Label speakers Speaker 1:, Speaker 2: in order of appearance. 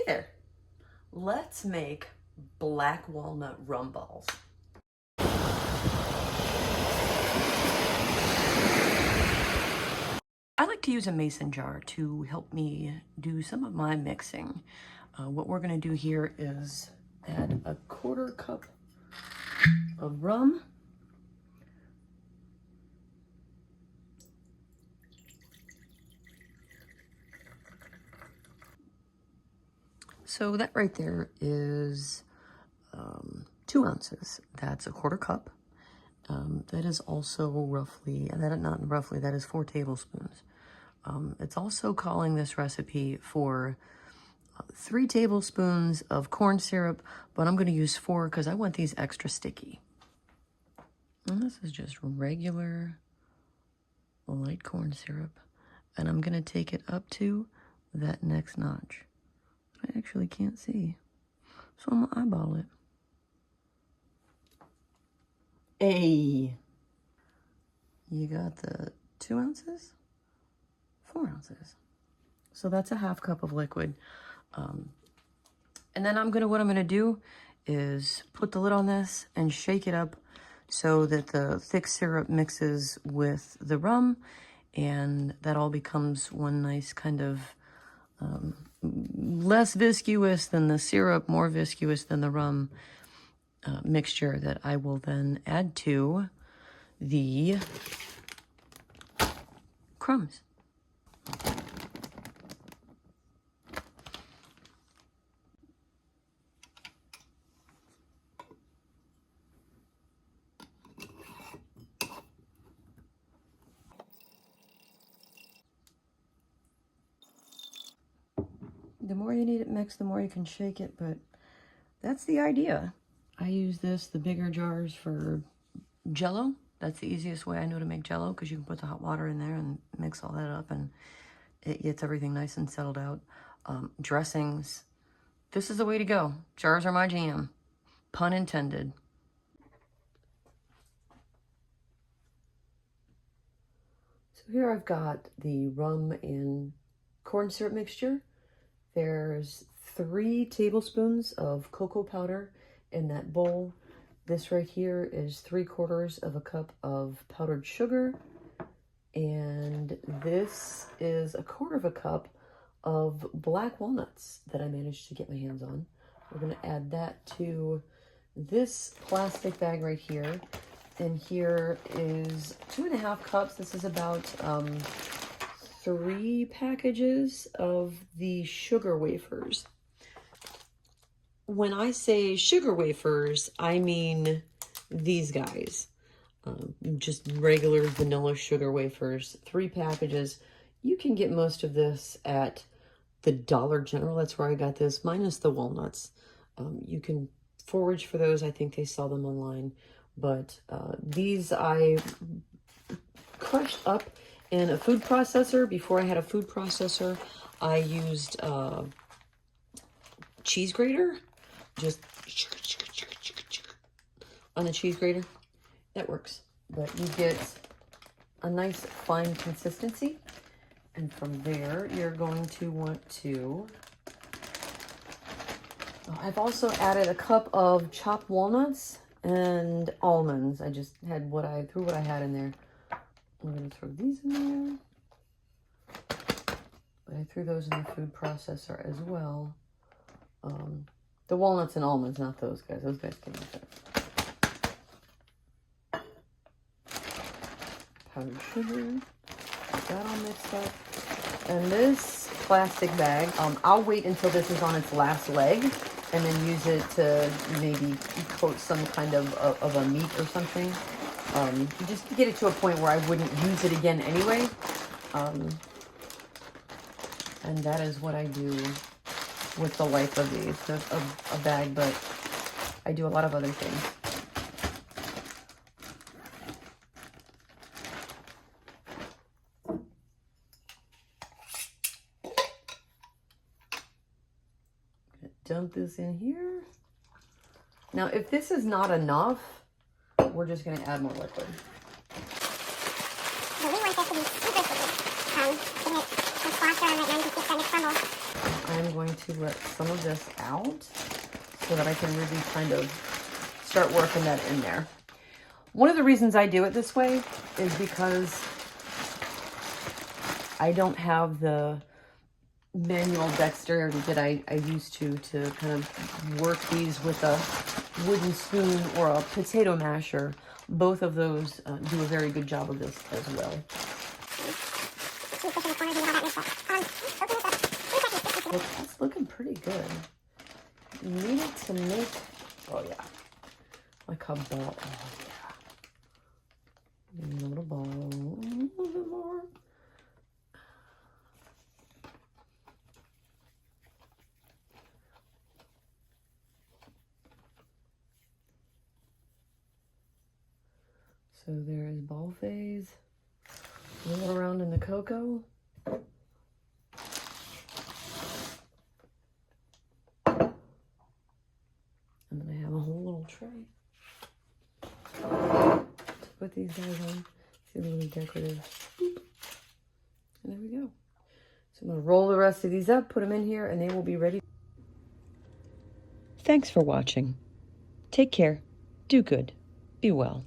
Speaker 1: Hey there, let's make black walnut rumballs. I like to use a mason jar to help me do some of my mixing. What we're gonna do here is add a 1/4 cup of rum. So that right there is 2 ounces. That's a 1/4 cup. That is also roughly, that is 4 tablespoons. It's also calling this recipe for 3 tablespoons of corn syrup, but I'm going to use 4 because I want these extra sticky. And this is just regular light corn syrup. And I'm going to take it up to that next notch. I actually can't see, so I'm going to eyeball it. Hey, you got the 2 ounces, 4 ounces. So that's a 1/2 cup of liquid. And then what I'm gonna do is put the lid on this and shake it up so that the thick syrup mixes with the rum, and that all becomes one nice kind of less viscous than the syrup, more viscous than the rum mixture that I will then add to the crumbs. The more you need it mixed, the more you can shake it, but that's the idea. I use the bigger jars for Jell-O. That's the easiest way I know to make Jell-O, because you can put the hot water in there and mix all that up, and it gets everything nice and settled out. Dressings, this is the way to go. Jars are my jam, pun intended. So here I've got the rum and corn syrup mixture. There's 3 tablespoons of cocoa powder in that bowl. This right here is 3/4 of a cup of powdered sugar. And this is 1/4 of a cup of black walnuts that I managed to get my hands on. We're gonna add that to this plastic bag right here. And here is 2.5 cups. This is about 3 packages of the sugar wafers. When I say sugar wafers, I mean these guys. Just regular vanilla sugar wafers, 3 packages. You can get most of this at the Dollar General. That's where I got this, minus the walnuts. You can forage for those. I think they sell them online. But these I crushed up in a food processor. Before I had a food processor, I used cheese grater. Just on the cheese grater. That works. But you get a nice fine consistency. And from there, you're going to want to... I've also added a cup of chopped walnuts and almonds. I just had threw what I had in there. I'm going to throw these in there. But I threw those in the food processor as well. The walnuts and almonds, not those guys. Those guys came with it. Powdered sugar. Get that all mixed up. And this plastic bag, I'll wait until this is on its last leg and then use it to maybe coat some kind of a meat or something. Just to get it to a point where I wouldn't use it again anyway. And that is what I do with the life of these, a bag, but I do a lot of other things. Dump this in here. Now, if this is not enough, we're just going to add more liquid.
Speaker 2: But we want this to be super sticky. To get the splash on right now, you can see it's starting to crumble.
Speaker 1: I'm going to let some of this out so that I can really kind of start working that in there. One of the reasons I do it this way is because I don't have the manual dexterity that I used to kind of work these with a wooden spoon or a potato masher. Both of those do a very good job of this as well. Well, that's looking pretty good. You need it to make, oh yeah, like a ball. Oh yeah. A little ball, a little bit more. So there is ball phase. Roll around in the cocoa. And then I have a whole little tray to put these guys on. See the little decorative. Boop. And there we go. So I'm going to roll the rest of these up, put them in here, and they will be ready. Thanks for watching. Take care. Do good. Be well.